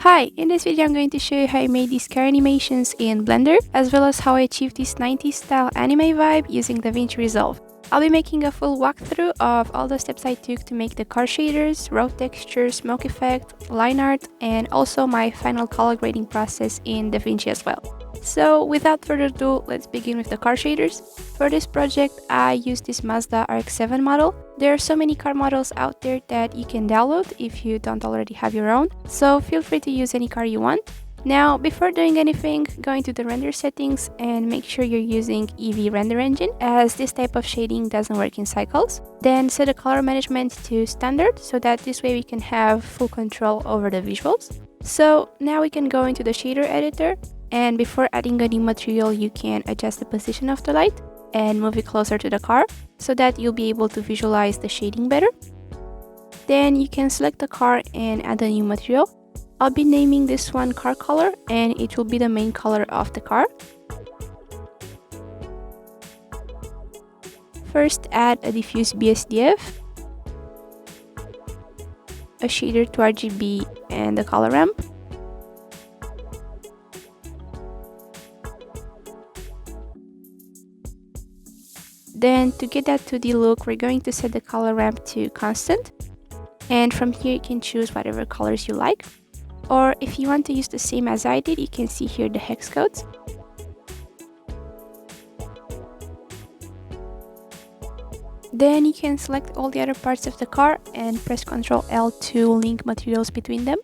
Hi, in this video I'm going to show you how I made these car animations in Blender, as well as how I achieved this 90s style anime vibe using DaVinci Resolve. I'll be making a full walkthrough of all the steps I took to make the car shaders, road texture, smoke effect, line art, and also my final color grading process in DaVinci as well. So without further ado, let's begin with the car shaders. For this project, I used this Mazda RX-7 model. There are so many car models out there that you can download if you don't already have your own, so feel free to use any car you want. Now, before doing anything, go into the render settings and make sure you're using Eevee render engine, as this type of shading doesn't work in cycles. Then set the color management to standard, so that this way we can have full control over the visuals. So now we can go into the shader editor, and before adding a new material, you can adjust the position of the light and move it closer to the car, so that you'll be able to visualize the shading better. Then you can select the car and add a new material. I'll be naming this one car color, and it will be the main color of the car. First, add a diffuse BSDF, a shader to RGB, and the color ramp. Then to get that 2D look, we're going to set the color ramp to constant, and from here you can choose whatever colors you like. Or if you want to use the same as I did, you can see here the hex codes. Then you can select all the other parts of the car and press Ctrl L to link materials between them.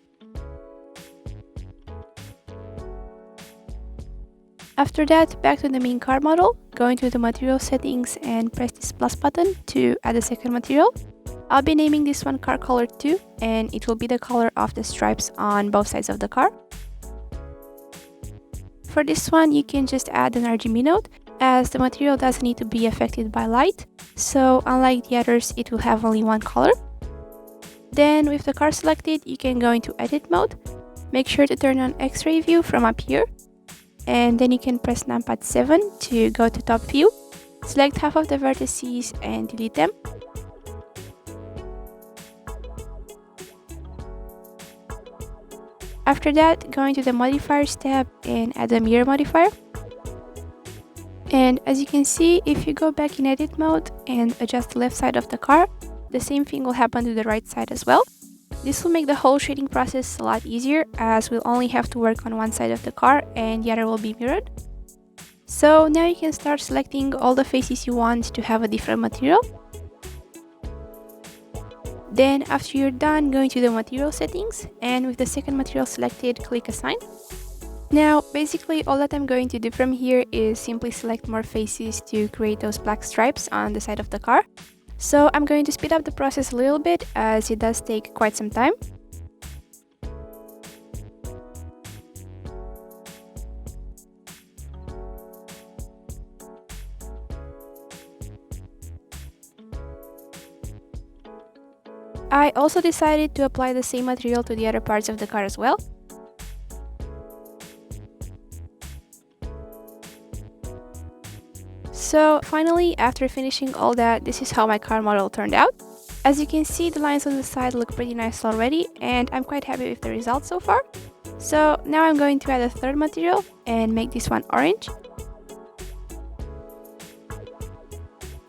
After that, back to the main car model, go into the material settings and press this plus button to add a second material. I'll be naming this one car color 2, and it will be the color of the stripes on both sides of the car. For this one, you can just add an RGB node, as the material doesn't need to be affected by light, so unlike the others, it will have only one color. Then with the car selected, you can go into edit mode. Make sure to turn on X-ray view from up here, and then you can press numpad 7 to go to top view. Select half of the vertices and delete them. After that, go into the modifiers tab and add a mirror modifier. And as you can see, if you go back in edit mode and adjust the left side of the car, the same thing will happen to the right side as well. This will make the whole shading process a lot easier, as we'll only have to work on one side of the car and the other will be mirrored. So now you can start selecting all the faces you want to have a different material. Then after you're done, go into the material settings, and with the second material selected, click Assign. Now basically all that I'm going to do from here is simply select more faces to create those black stripes on the side of the car. So I'm going to speed up the process a little bit, as it does take quite some time. I also decided to apply the same material to the other parts of the car as well. So finally, after finishing all that, this is how my car model turned out. As you can see, the lines on the side look pretty nice already, and I'm quite happy with the results so far. So now I'm going to add a third material and make this one orange.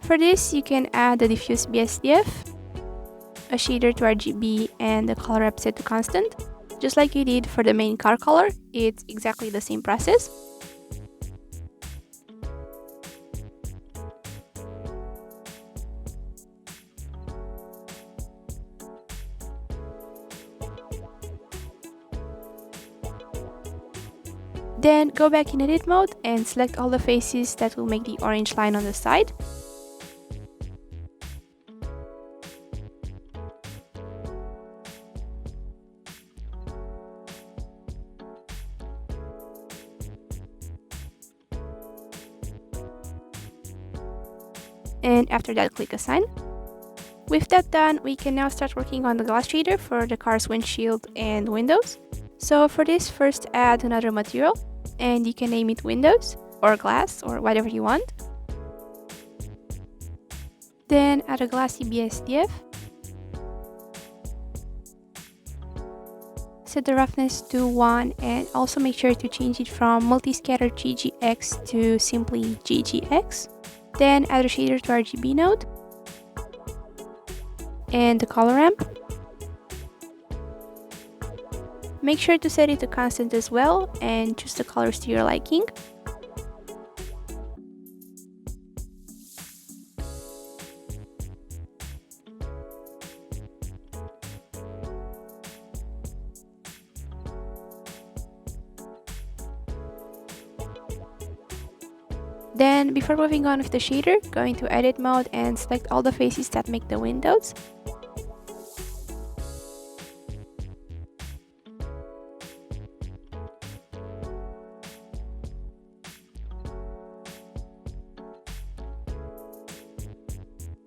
For this, you can add the diffuse BSDF, a shader to RGB, and the color ramp set to constant. Just like you did for the main car color, it's exactly the same process. Then go back in edit mode and select all the faces that will make the orange line on the side. And after that, click Assign. With that done, we can now start working on the glass shader for the car's windshield and windows. So for this, first add another material, and you can name it windows or glass or whatever you want. Then add a glassy BSDF. set the roughness to 1 and also make sure to change it from multiscatter GGX to simply GGX. Then add a shader to RGB node and the color ramp. Make sure to set it to constant as well and choose the colors to your liking. Then, before moving on with the shader, go into edit mode and select all the faces that make the windows.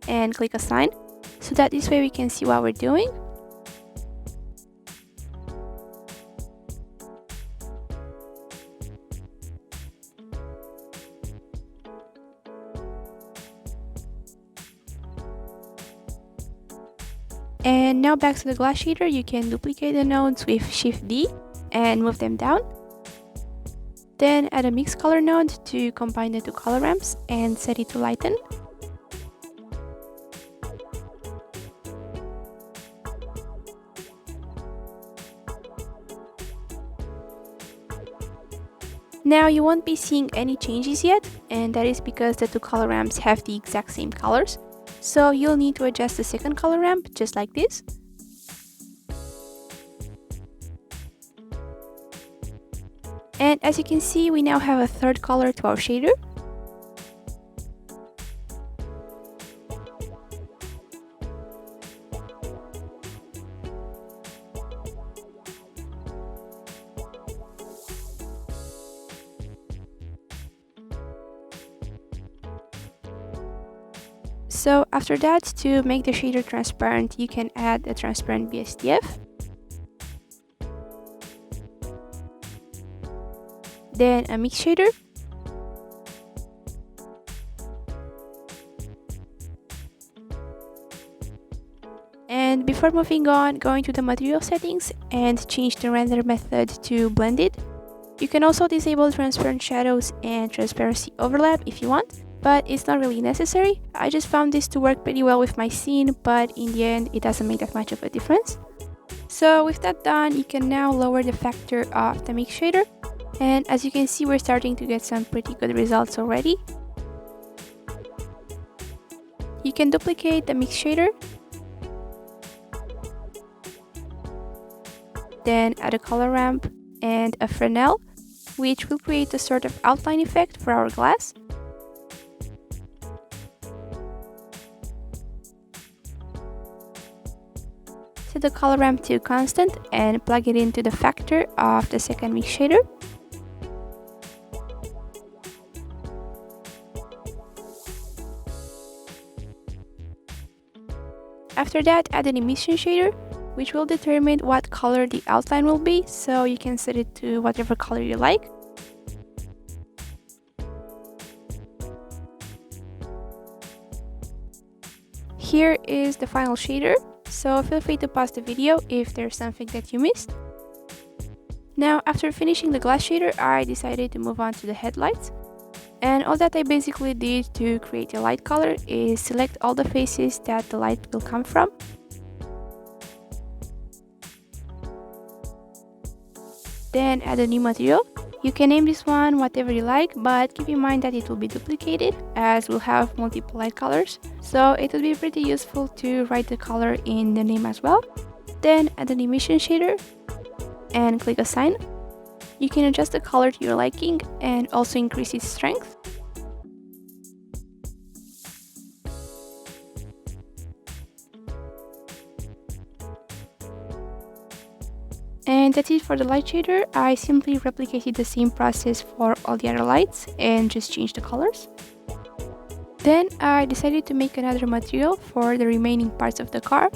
And click assign, so that this way we can see what we're doing. And now back to the glass shader, you can duplicate the nodes with Shift D and move them down. Then add a mix color node to combine the two color ramps and set it to lighten. Now you won't be seeing any changes yet, and that is because the two color ramps have the exact same colors. So you'll need to adjust the second color ramp just like this. And as you can see, we now have a third color to our shader. So after that, to make the shader transparent, you can add a transparent BSDF. Then a mix shader. And before moving on, go into the material settings and change the render method to blended. You can also disable transparent shadows and transparency overlap if you want, but it's not really necessary. I just found this to work pretty well with my scene, but in the end it doesn't make that much of a difference. So with that done, you can now lower the factor of the mix shader, and as you can see, we're starting to get some pretty good results already. You can duplicate the mix shader, then add a color ramp and a Fresnel, which will create a sort of outline effect for our glass. Set the color ramp to constant and plug it into the factor of the second mix shader. After that, add an emission shader, which will determine what color the outline will be, so you can set it to whatever color you like. Here is the final shader, so feel free to pause the video if there's something that you missed. Now, after finishing the glass shader, I decided to move on to the headlights. And all that I basically did to create a light color is select all the faces that the light will come from. Then add a new material. You can name this one whatever you like, but keep in mind that it will be duplicated as we'll have multiple light colors. So it will be pretty useful to write the color in the name as well. Then add an emission shader and click assign. You can adjust the color to your liking and also increase its strength. And that's it for the light shader. I simply replicated the same process for all the other lights and just changed the colors. Then I decided to make another material for the remaining parts of the car.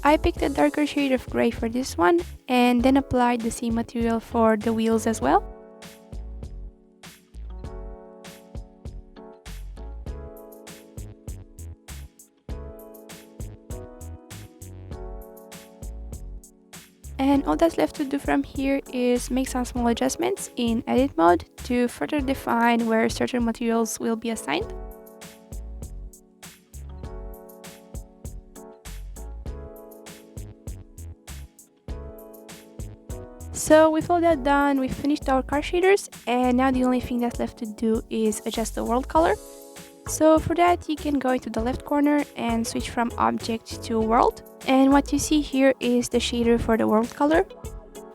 I picked a darker shade of gray for this one and then applied the same material for the wheels as well. And all that's left to do from here is make some small adjustments in edit mode to further define where certain materials will be assigned. So with all that done, we've finished our car shaders, and now the only thing that's left to do is adjust the world color. So for that, you can go into the left corner and switch from object to world. And what you see here is the shader for the world color.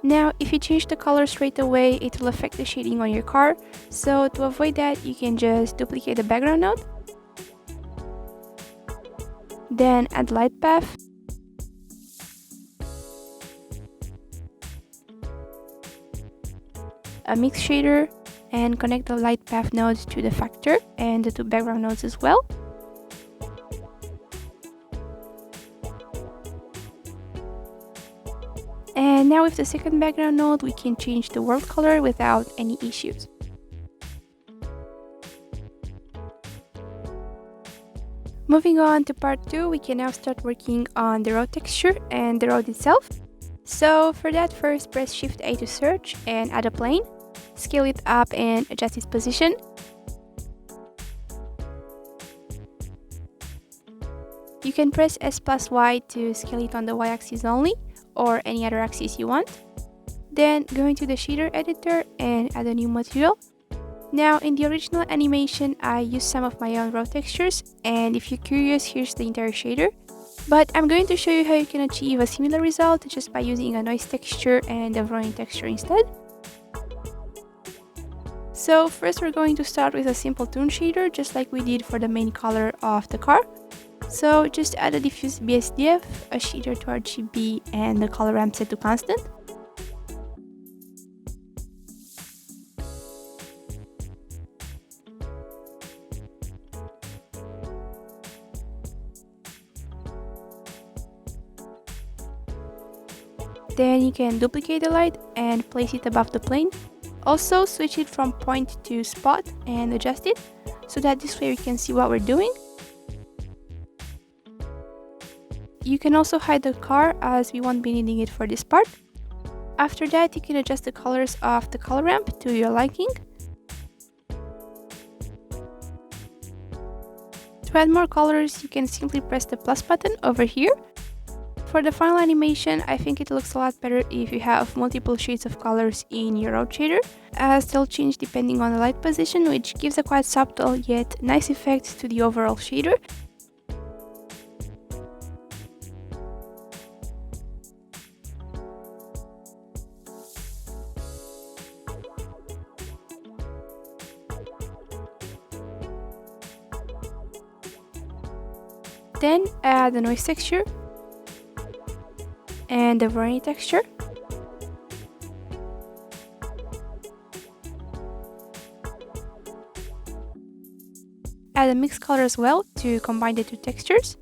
Now, if you change the color straight away, it will affect the shading on your car. So to avoid that, you can just duplicate the background node. Then add light path. A mix shader, and connect the light path nodes to the factor and the two background nodes as well. And now with the second background node, we can change the world color without any issues. Moving on to part 2, we can now start working on the road texture and the road itself. So for that, first press Shift A to search and add a plane. Scale it up and adjust its position. You can press S+Y to scale it on the Y-axis only, or any other axis you want. Then go into the shader editor and add a new material. Now in the original animation, I used some of my own road textures, and if you're curious, here's the entire shader. But I'm going to show you how you can achieve a similar result just by using a noise texture and a drawing texture instead. So first we're going to start with a simple tone shader, just like we did for the main color of the car. So just add a diffuse BSDF, a shader to RGB, and the color ramp set to constant. Then you can duplicate the light and place it above the plane. Also switch it from point to spot and adjust it, so that this way we can see what we're doing. You can also hide the car, as we won't be needing it for this part. After that, you can adjust the colors of the color ramp to your liking. To add more colors, you can simply press the plus button over here. For the final animation, I think it looks a lot better if you have multiple shades of colors in your road shader, as they'll change depending on the light position, which gives a quite subtle yet nice effect to the overall shader. Then add the noise texture and the variety texture. Add a mix color as well to combine the two textures.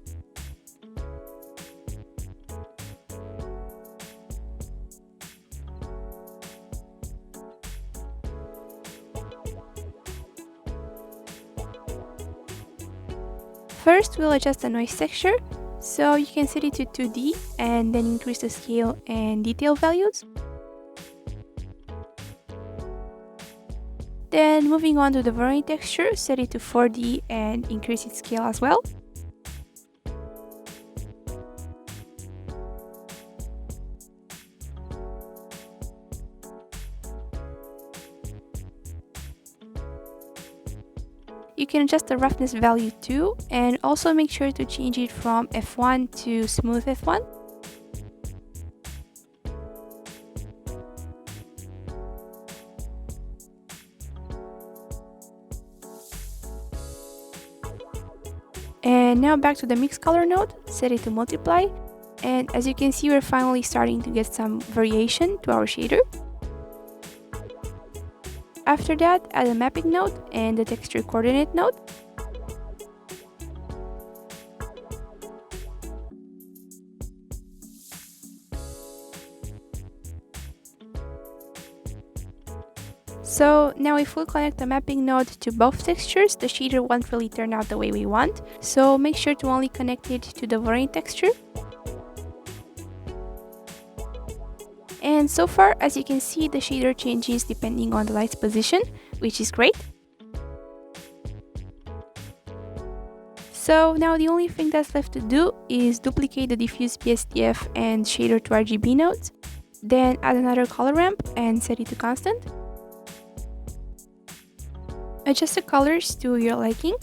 First, we'll adjust the noise texture, so you can set it to 2D and then increase the scale and detail values. Then moving on to the variety texture, set it to 4D and increase its scale as well. You can adjust the roughness value too, and also make sure to change it from F1 to smooth F1. And now back to the mix color node, set it to multiply, and as you can see, we're finally starting to get some variation to our shader. After that, add a mapping node and the texture coordinate node. So now if we connect the mapping node to both textures, the shader won't really turn out the way we want. So make sure to only connect it to the variant texture. And so far, as you can see, the shader changes depending on the light's position, which is great. So now the only thing that's left to do is duplicate the diffuse BSDF and shader to RGB nodes, then add another color ramp and set it to constant. Adjust the colors to your liking.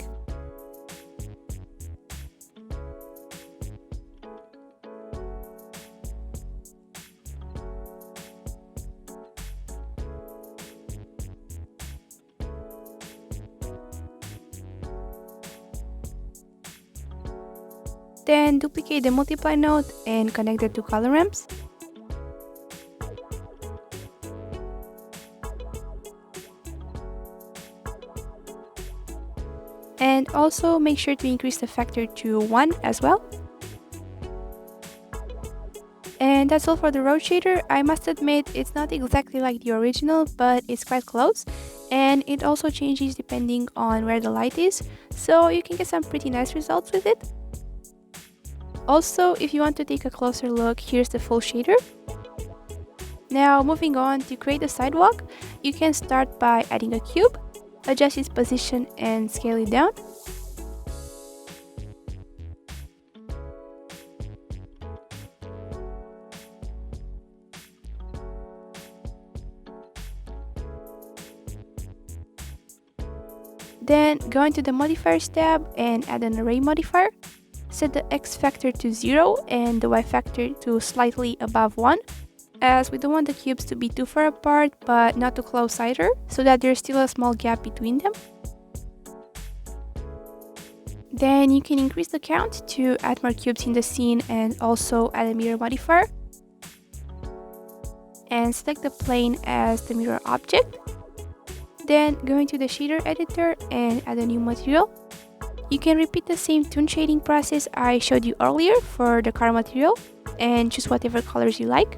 Then duplicate the multiply node and connect the two color ramps. And also make sure to increase the factor to 1 as well. And that's all for the road shader. I must admit it's not exactly like the original, but it's quite close. And it also changes depending on where the light is, so you can get some pretty nice results with it. Also, if you want to take a closer look, here's the full shader. Now moving on, to create a sidewalk, you can start by adding a cube, adjust its position and scale it down. Then go into the modifiers tab and add an array modifier. Set the X factor to 0 and the Y factor to slightly above 1, as we don't want the cubes to be too far apart but not too close either, so that there's still a small gap between them. Then you can increase the count to add more cubes in the scene and also add a mirror modifier. And select the plane as the mirror object. Then go into the shader editor and add a new material. You can repeat the same toon shading process I showed you earlier for the car material and choose whatever colors you like.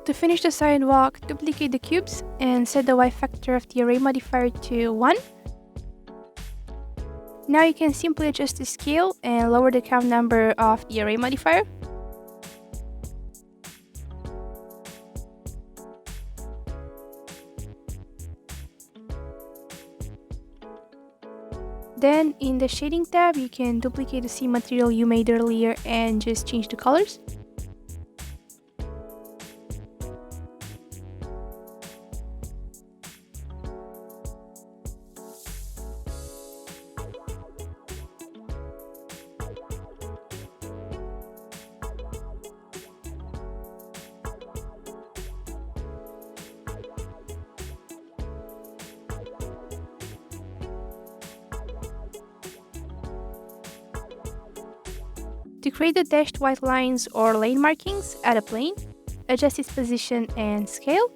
To finish the sidewalk, duplicate the cubes and set the Y factor of the array modifier to 1. Now you can simply adjust the scale and lower the count number of the array modifier. Then in the shading tab, you can duplicate the scene material you made earlier and just change the colors. To create the dashed white lines or lane markings, add a plane, adjust its position and scale.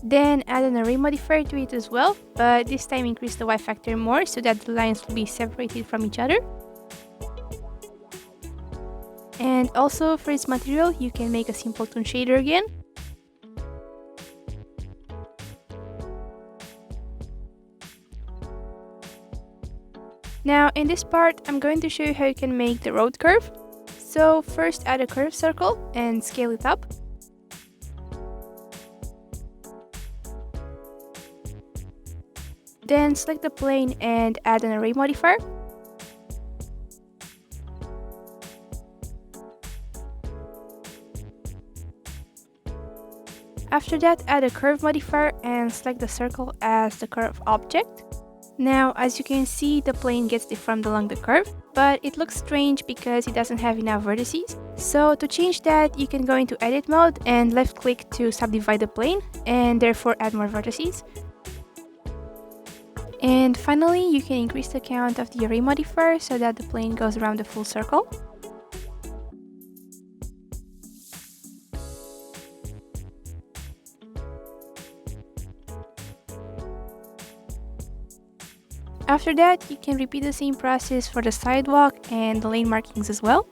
Then add an array modifier to it as well, but this time increase the Y factor more so that the lines will be separated from each other. And also for its material, you can make a simple toon shader again. Now in this part, I'm going to show you how you can make the road curve. So first add a curve circle and scale it up. Then select the plane and add an array modifier. After that, add a curve modifier and select the circle as the curve object. Now, as you can see, the plane gets deformed along the curve, but it looks strange because it doesn't have enough vertices. So to change that, you can go into edit mode and left click to subdivide the plane and therefore add more vertices. And finally, you can increase the count of the array modifier so that the plane goes around the full circle. After that, you can repeat the same process for the sidewalk and the lane markings as well.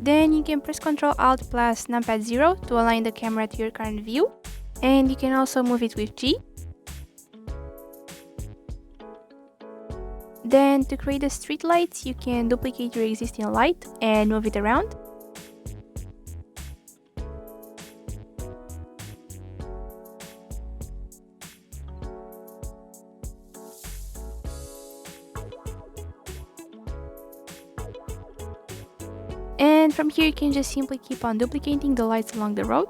Then you can press Ctrl Alt plus numpad 0 to align the camera to your current view, and you can also move it with G. Then to create the street lights, you can duplicate your existing light and move it around. And from here you can just simply keep on duplicating the lights along the road.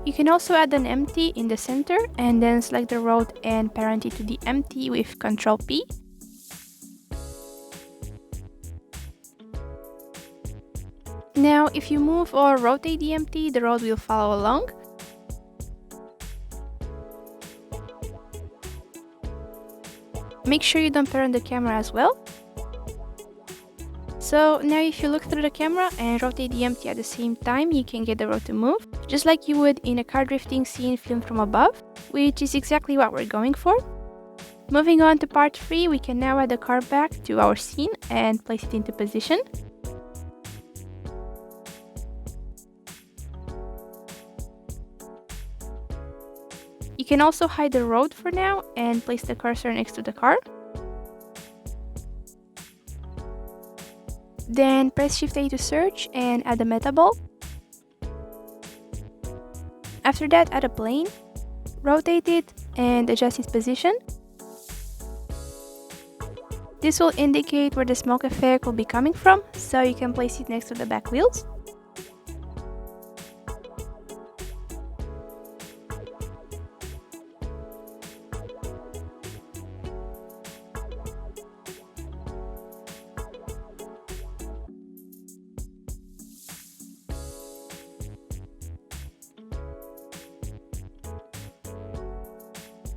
You can also add an empty in the center and then select the road and parent it to the empty with Ctrl P. Now if you move or rotate the empty, the road will follow along. Make sure you don't parent the camera as well. So now if you look through the camera and rotate the empty at the same time, you can get the road to move, just like you would in a car drifting scene filmed from above, which is exactly what we're going for. Moving on to part 3, we can now add the car back to our scene and place it into position. You can also hide the road for now and place the cursor next to the car. Then press Shift A to search and add a meta ball. After that, add a plane, rotate it and adjust its position. This will indicate where the smoke effect will be coming from, so you can place it next to the back wheels.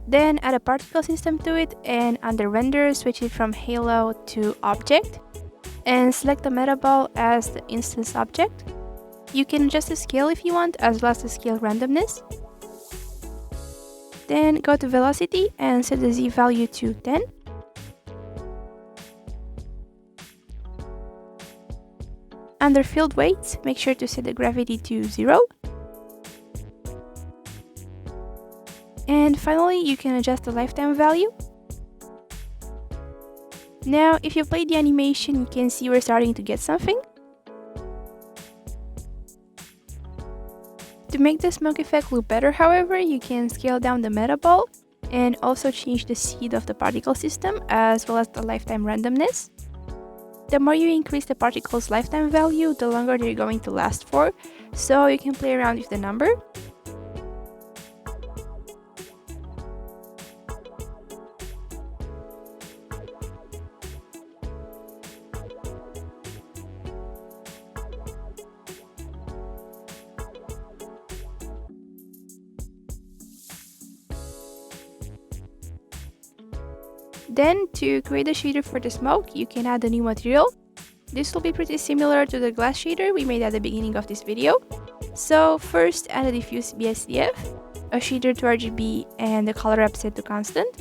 Then add a particle system to it and under render switch it from halo to object and select the meta ball as the instance object. You can adjust the scale if you want, as well as the scale randomness. Then go to velocity and set the Z value to 10. Under field weights, make sure to set the gravity to 0. And finally, you can adjust the lifetime value. Now, if you play the animation, you can see we're starting to get something. To make the smoke effect look better, however, you can scale down the meta ball and also change the seed of the particle system as well as the lifetime randomness. The more you increase the particle's lifetime value, the longer they're going to last for, so you can play around with the number. Then, to create a shader for the smoke, you can add a new material. This will be pretty similar to the glass shader we made at the beginning of this video. So first, add a diffuse BSDF, a shader to RGB, and the color up set to constant.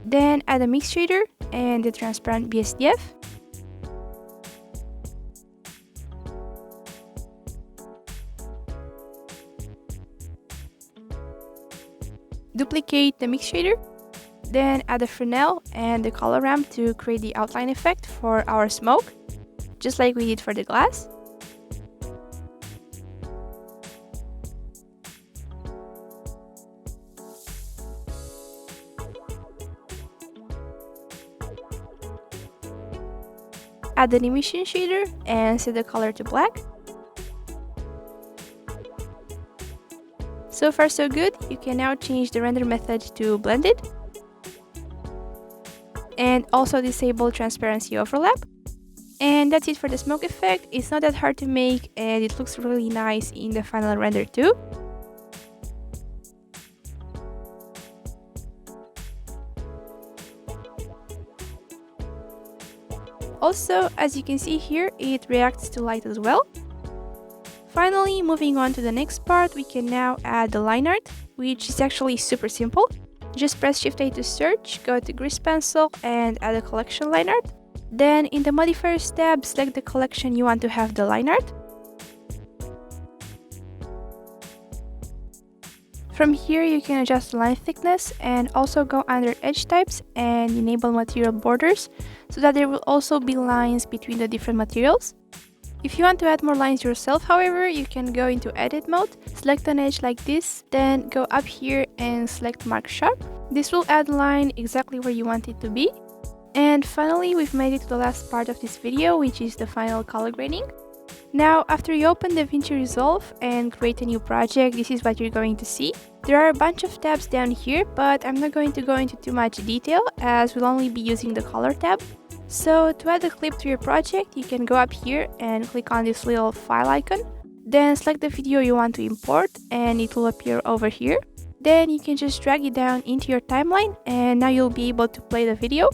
Then add a mix shader and the transparent BSDF. Duplicate the mix shader, then add a Fresnel and the color ramp to create the outline effect for our smoke, just like we did for the glass. Add an emission shader and set the color to black. So far so good. You can now change the render method to blended and also disable transparency overlap. And that's it for the smoke effect. It's not that hard to make and it looks really nice in the final render too. Also, as you can see here, it reacts to light as well. Finally, moving on to the next part, we can now add the line art, which is actually super simple. Just press Shift-A to search, go to Grease Pencil and add a collection line art. Then in the modifiers tab, select the collection you want to have the line art. From here, you can adjust the line thickness and also go under edge types and enable material borders so that there will also be lines between the different materials. If you want to add more lines yourself, however, you can go into edit mode, select an edge like this, then go up here and select mark sharp. This will add a line exactly where you want it to be. And finally, we've made it to the last part of this video, which is the final color grading. Now, after you open DaVinci Resolve and create a new project, this is what you're going to see. There are a bunch of tabs down here, but I'm not going to go into too much detail as we'll only be using the color tab. So to add a clip to your project, you can go up here and click on this little file icon. Then select the video you want to import and it will appear over here. Then you can just drag it down into your timeline and now you'll be able to play the video.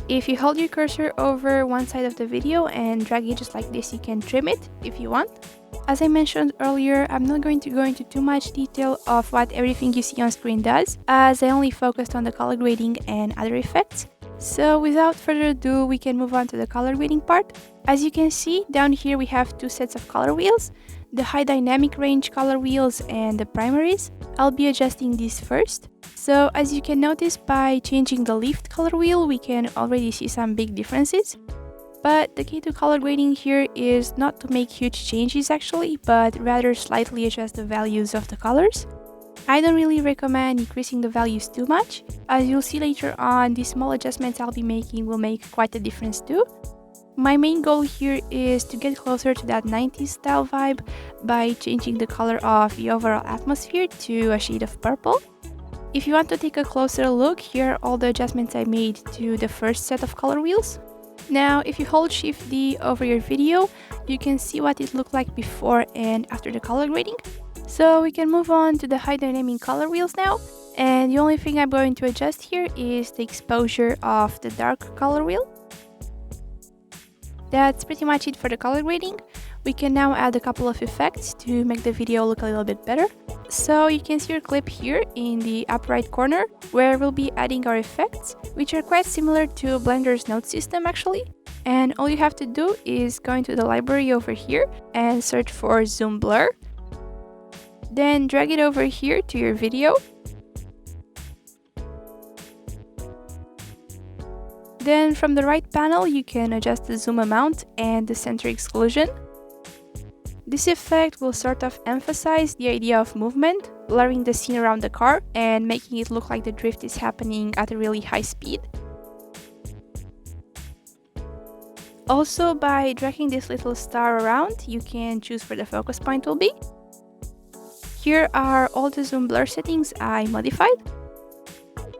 If you hold your cursor over one side of the video and drag it just like this, you can trim it if you want. As I mentioned earlier, I'm not going to go into too much detail of what everything you see on screen does, as I only focused on the color grading and other effects. So without further ado, we can move on to the color grading part. As you can see, down here we have two sets of color wheels, the high dynamic range color wheels and the primaries. I'll be adjusting these first. So as you can notice, by changing the lift color wheel, we can already see some big differences. But the key to color grading here is not to make huge changes actually, but rather slightly adjust the values of the colors. I don't really recommend increasing the values too much. As you'll see later on, the small adjustments I'll be making will make quite a difference too. My main goal here is to get closer to that 90s style vibe by changing the color of the overall atmosphere to a shade of purple. If you want to take a closer look, here are all the adjustments I made to the first set of color wheels. Now, if you hold Shift-D over your video, you can see what it looked like before and after the color grading. So we can move on to the high dynamic color wheels now. And the only thing I'm going to adjust here is the exposure of the dark color wheel. That's pretty much it for the color grading. We can now add a couple of effects to make the video look a little bit better. So you can see your clip here in the upper right corner, where we'll be adding our effects, which are quite similar to Blender's node system actually. And all you have to do is go into the library over here and search for Zoom Blur. Then drag it over here to your video. Then from the right panel, you can adjust the zoom amount and the center exclusion. This effect will sort of emphasize the idea of movement, blurring the scene around the car and making it look like the drift is happening at a really high speed. Also, by dragging this little star around, you can choose where the focus point will be. Here are all the zoom blur settings I modified.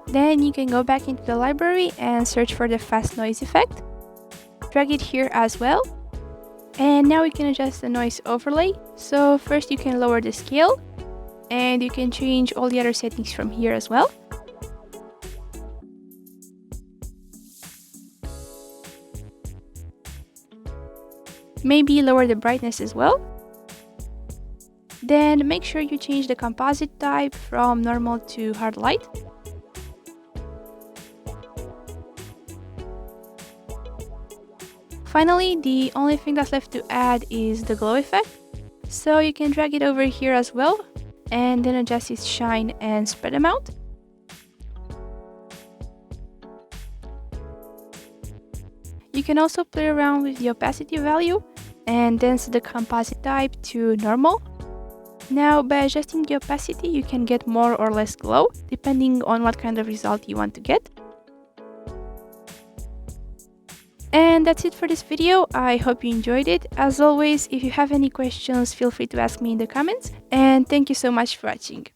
Then you can go back into the library and search for the fast noise effect. Drag it here as well. And now we can adjust the noise overlay. So first you can lower the scale and you can change all the other settings from here as well. Maybe lower the brightness as well. Then make sure you change the composite type from normal to hard light. Finally, the only thing that's left to add is the glow effect. So you can drag it over here as well and then adjust its shine and spread amount. You can also play around with the opacity value and then set the composite type to normal. Now, by adjusting the opacity, you can get more or less glow, depending on what kind of result you want to get. And that's it for this video. I hope you enjoyed it. As always, if you have any questions, feel free to ask me in the comments. And thank you so much for watching.